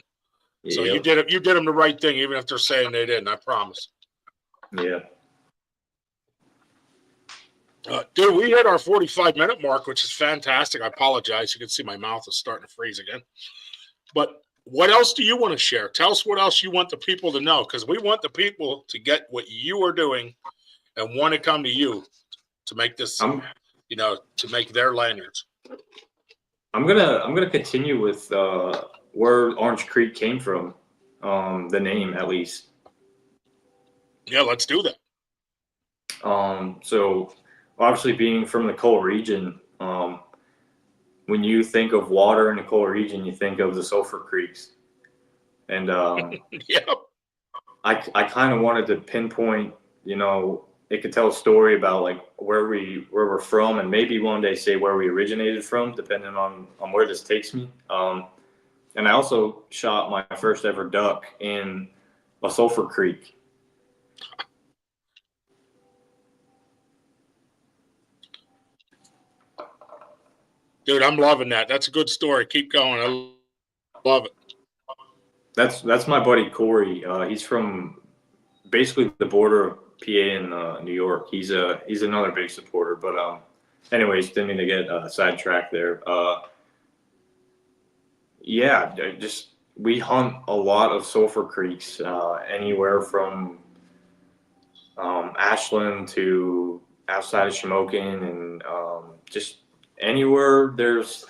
So Yep. you did them the right thing, even if they're saying they didn't. I promise. Yeah. Dude, we hit our 45-minute mark, which is fantastic. I apologize. You can see my mouth is starting to freeze again. But what else do you want to share? Tell us what else you want the people to know, because we want the people to get what you are doing and want to come to you to make this, to make their lanyards. I'm gonna continue with where Orange Creek came from, the name at least. Yeah, let's do that. So obviously being from the Cole region, when you think of water in the Cole region, you think of the Sulphur Creeks. And Yep. I kind of wanted to pinpoint, it could tell a story about like where we're from, and maybe one day say where we originated from, depending on where this takes me. And I also shot my first ever duck in a Sulphur Creek. Dude, I'm loving that. That's a good story. Keep going. I love it. That's my buddy Corey. He's from basically the border of PA and New York. He's another big supporter. But anyways, didn't mean to get sidetracked there. Yeah, we hunt a lot of Sulphur Creeks, anywhere from Ashland to outside of Shamokin, and just anywhere there's.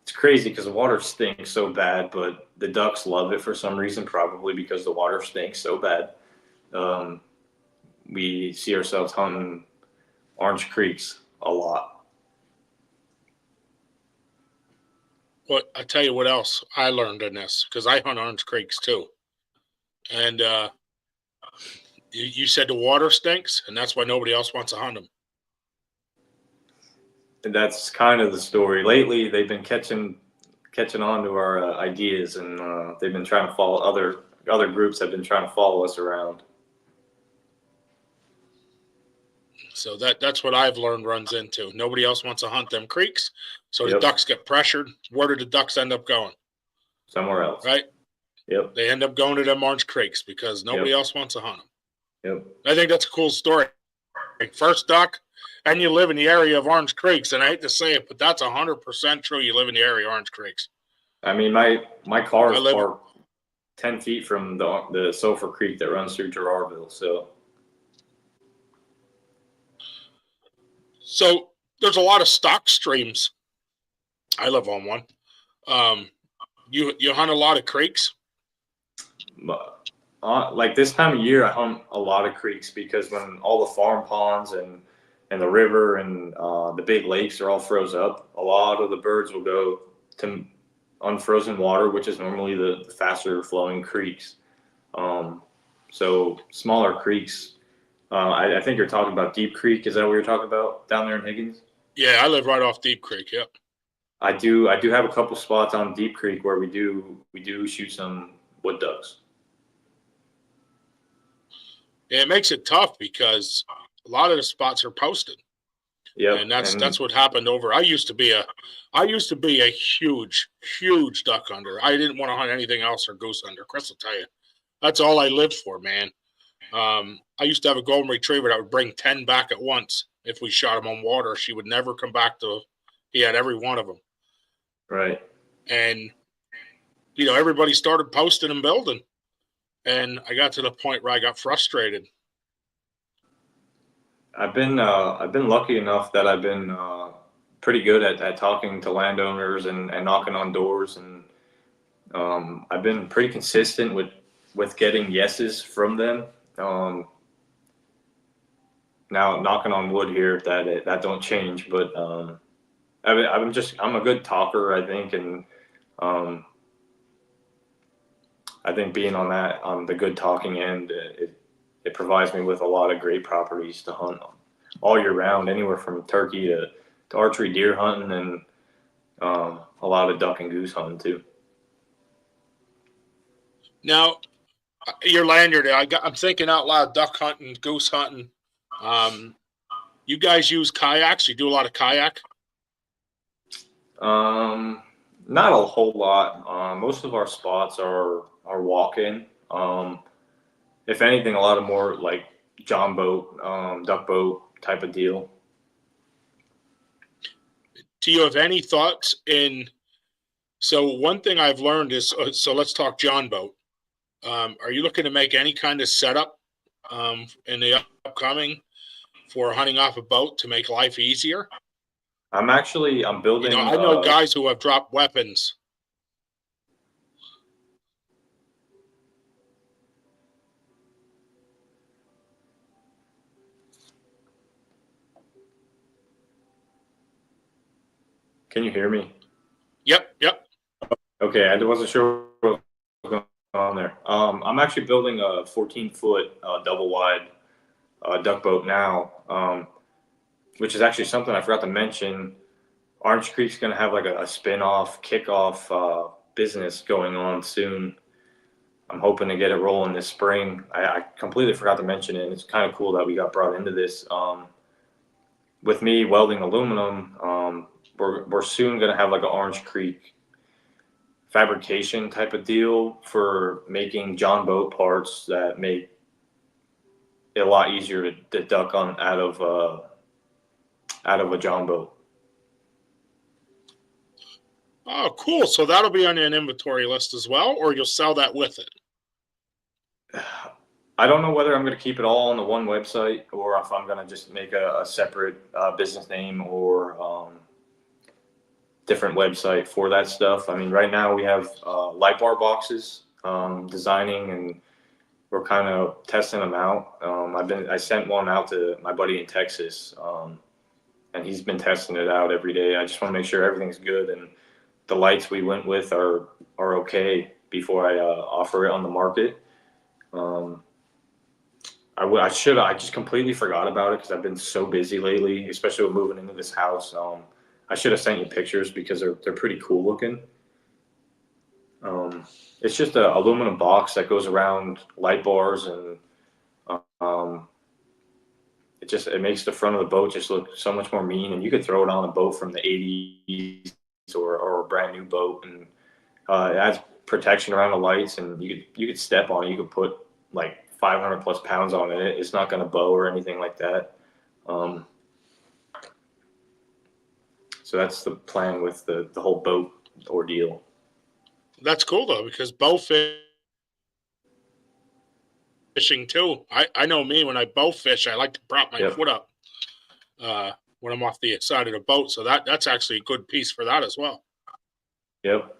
It's crazy because the water stinks so bad, but the ducks love it for some reason, probably because the water stinks so bad. We see ourselves hunting Orange Creeks a lot. Well, I tell you what else I learned in this, because I hunt Orange Creeks too. And you said the water stinks, and that's why nobody else wants to hunt them. And that's kind of the story. Lately, they've been catching on to our ideas, and they've been trying to follow other groups have been trying to follow us around. So that's what I've learned runs into. Nobody else wants to hunt them creeks, so the Yep. ducks get pressured. Where do the ducks end up going? Somewhere else. Right? Yep. They end up going to them Orange Creeks because nobody Yep. else wants to hunt them. Yep. I think that's a cool story. First duck, and you live in the area of Orange Creeks, and I hate to say it, but that's 100% true. You live in the area of Orange Creeks. I mean, my car is parked 10 feet from the Sulphur Creek that runs through Gerardville. So there's a lot of stock streams. I live on one. You hunt a lot of creeks? Like this time of year, I hunt a lot of creeks because when all the farm ponds and the river and the big lakes are all froze up, a lot of the birds will go to unfrozen water, which is normally the faster flowing creeks. So smaller creeks. I think you're talking about Deep Creek. Is that what you're talking about down there in Higgins? Yeah, I live right off Deep Creek. Yep. I do have a couple spots on Deep Creek where we do shoot some wood ducks. Yeah, it makes it tough because a lot of the spots are posted. Yeah, and that's what happened over. I used to be a huge duck hunter. I didn't want to hunt anything else or goose hunter. Chris will tell you, that's all I lived for, man. I used to have a golden retriever that would bring 10 back at once. If we shot him on water, she would never come back to, he had every one of them. Right. And, everybody started posting and building. And I got to the point where I got frustrated. I've been lucky enough that I've been pretty good at talking to landowners and knocking on doors, and I've been pretty consistent with getting yeses from them. Now knocking on wood here that don't change, but I'm a good talker, I think, and I think being on the good talking end, it provides me with a lot of great properties to hunt all year round, anywhere from turkey to archery deer hunting, and a lot of duck and goose hunting too. Now, your lanyard, I'm thinking out loud, duck hunting, goose hunting. You guys use kayaks? You do a lot of kayak? Not a whole lot. Most of our spots are walk-in. If anything, a lot of more like John boat, duck boat type of deal. Do you have any thoughts in? So one thing I've learned is, so let's talk John boat. Are you looking to make any kind of setup in the upcoming for hunting off a boat to make life easier? I'm building. I know guys who have dropped weapons. Can you hear me? Yep. Okay, I wasn't sure what was going on there. I'm actually building a 14-foot double wide duck boat now, which is actually something I forgot to mention. Orange Creek's going to have like a spin-off, kickoff business going on soon. I'm hoping to get it rolling this spring. I completely forgot to mention it. It's kind of cool that we got brought into this. With me welding aluminum, we're soon going to have like an Orange Creek fabrication type of deal for making John boat parts that make it a lot easier to duck on out of a John boat. Oh, cool. So that'll be on an inventory list as well, or you'll sell that with it? I don't know whether I'm going to keep it all on the one website or if I'm going to just make a separate business name or different website for that stuff. I mean, right now we have light bar boxes designing, and we're kind of testing them out. I sent one out to my buddy in Texas, and he's been testing it out every day. I just want to make sure everything's good and the lights we went with are okay before I offer it on the market. I just completely forgot about it because I've been so busy lately, especially with moving into this house. I should have sent you pictures because they're pretty cool looking. It's just an aluminum box that goes around light bars, and it makes the front of the boat just look so much more mean. And you could throw it on a boat from the 80s or a brand new boat, and it adds protection around the lights. And you could step on it. You could put like 500 plus pounds on it. It's not going to bow or anything like that. So that's the plan with the whole boat ordeal. That's cool though, because bow fishing too. I know me, when I bow fish, I like to prop my foot up when I'm off the side of the boat. So that's actually a good piece for that as well. Yep.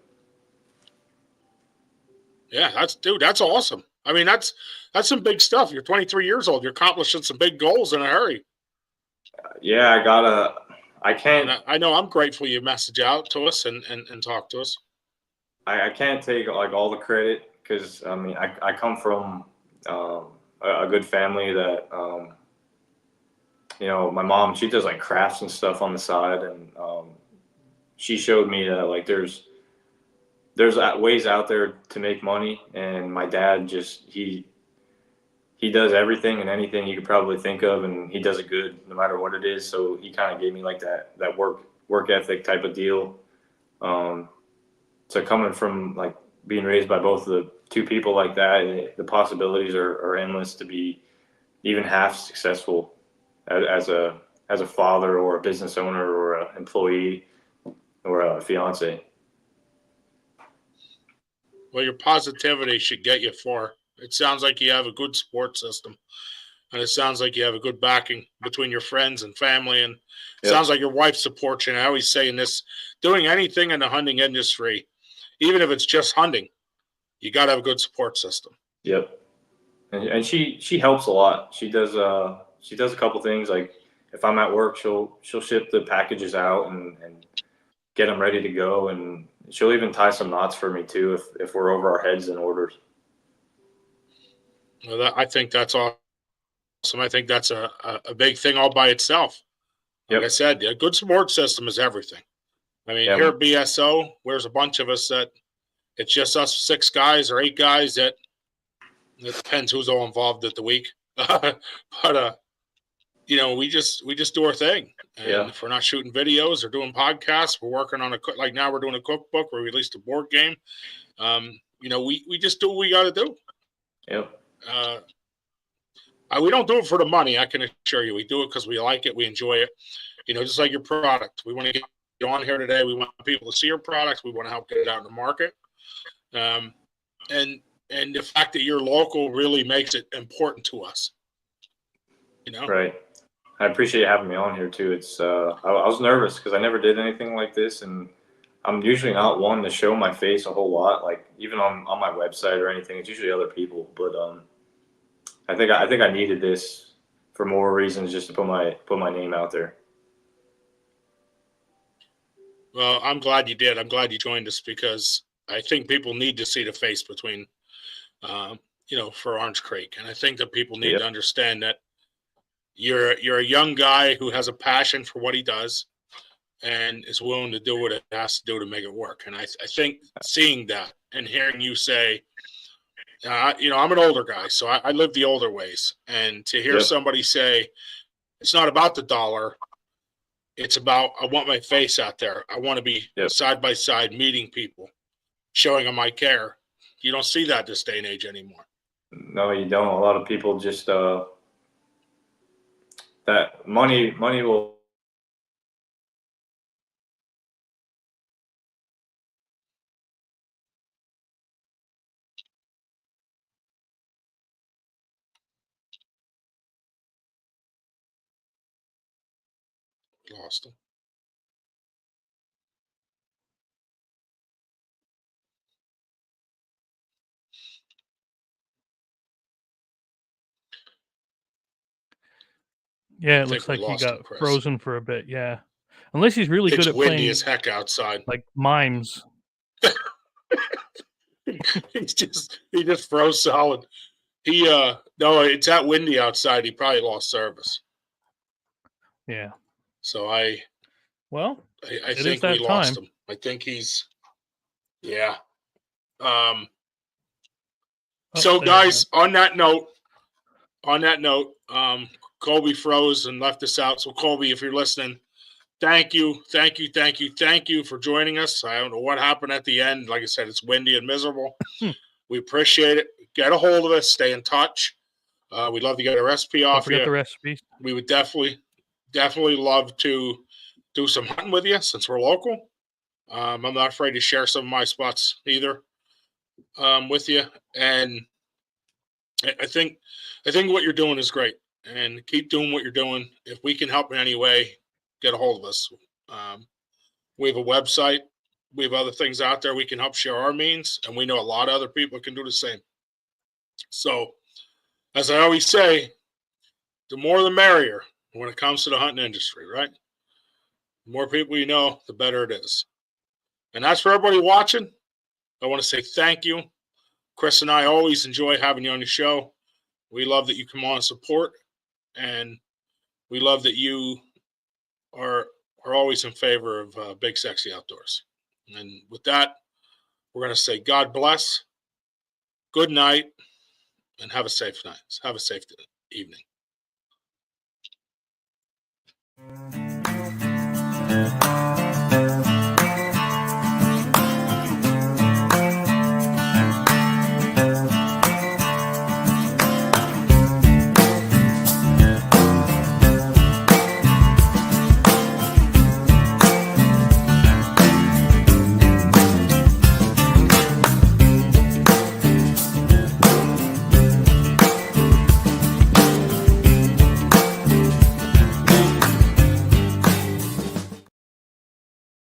Yeah, that's awesome. I mean, that's some big stuff. You're 23 years old. You're accomplishing some big goals in a hurry. Yeah, I can't. I know I'm grateful you message out to us and talk to us. I can't take like all the credit because I mean I come from a good family that my mom, she does like crafts and stuff on the side, and she showed me that like there's ways out there to make money, and my dad just he does everything and anything you could probably think of, and he does it good no matter what it is. So he kind of gave me like that work ethic type of deal. So coming from like being raised by both of the two people like that, the possibilities are endless to be even half successful as a father or a business owner or an employee or a fiance. Well, your positivity should get you far. It sounds like you have a good support system, and it sounds like you have a good backing between your friends and family, and it sounds like your wife supports you. And I always say in this, doing anything in the hunting industry, even if it's just hunting, you got to have a good support system. Yep. And she helps a lot. She does a couple things, like if I'm at work, she'll ship the packages out and get them ready to go, and she'll even tie some knots for me too if we're over our heads in orders. Well, I think that's awesome. I think that's a big thing all by itself. Like I said, a good support system is everything. I mean, here at BSO, there's a bunch of us that it's just us 6 guys or 8 guys that it depends who's all involved at the week. But you know, we just do our thing. And if we're not shooting videos or doing podcasts, we're working on like now we're doing a cookbook. We released a board game. You know, we just do what we got to do. Yep. We don't do it for the money. I can assure you, we do it because we like it. We enjoy it. You know, just like your product. We want to get you on here today. We want people to see your products. We want to help get it out in the market. And the fact that you're local really makes it important to us. You know? Right. I appreciate you having me on here too. It's I was nervous because I never did anything like this, and I'm usually not one to show my face a whole lot, like even on my website or anything. It's usually other people, but I think I needed this for more reasons, just to put my name out there. Well, I'm glad you did. I'm glad you joined us because I think people need to see the face between, you know, for Orange Creek, and I think that people need to understand that you're a young guy who has a passion for what he does and is willing to do what it has to do to make it work. And I think seeing that and hearing you say, you know, I'm an older guy, so I live the older ways. And to hear somebody say, it's not about the dollar. It's about, I want my face out there. I want to be side by side meeting people, showing them I care. You don't see that this day and age anymore. No, you don't. A lot of people just that money will. Lost them. Yeah, it looks like he got frozen for a bit. Yeah, unless he's really good at playing. It's windy as heck outside. Like mimes. he just froze solid. No, it's that windy outside. He probably lost service. Yeah. So I think we lost him. I think he's so guys, on that note, Kolby froze and left us out. So Kolby, if you're listening, thank you for joining us. I don't know what happened at the end. Like I said, it's windy and miserable. We appreciate it. Get a hold of us. Stay in touch. We'd love to get a recipe off you. The recipes. We would definitely love to do some hunting with you since we're local. I'm not afraid to share some of my spots either with you. And I think what you're doing is great. And keep doing what you're doing. If we can help in any way, get a hold of us. We have a website. We have other things out there we can help share our means, and we know a lot of other people can do the same. So, as I always say, the more the merrier when it comes to the hunting industry, right? The more people you know, the better it is. And that's for everybody watching. I want to say thank you. Chris and I always enjoy having you on the show. We love that you come on and support, and we love that you are always in favor of big, sexy outdoors. And with that, we're going to say God bless, good night, and have a safe night. Have a safe evening.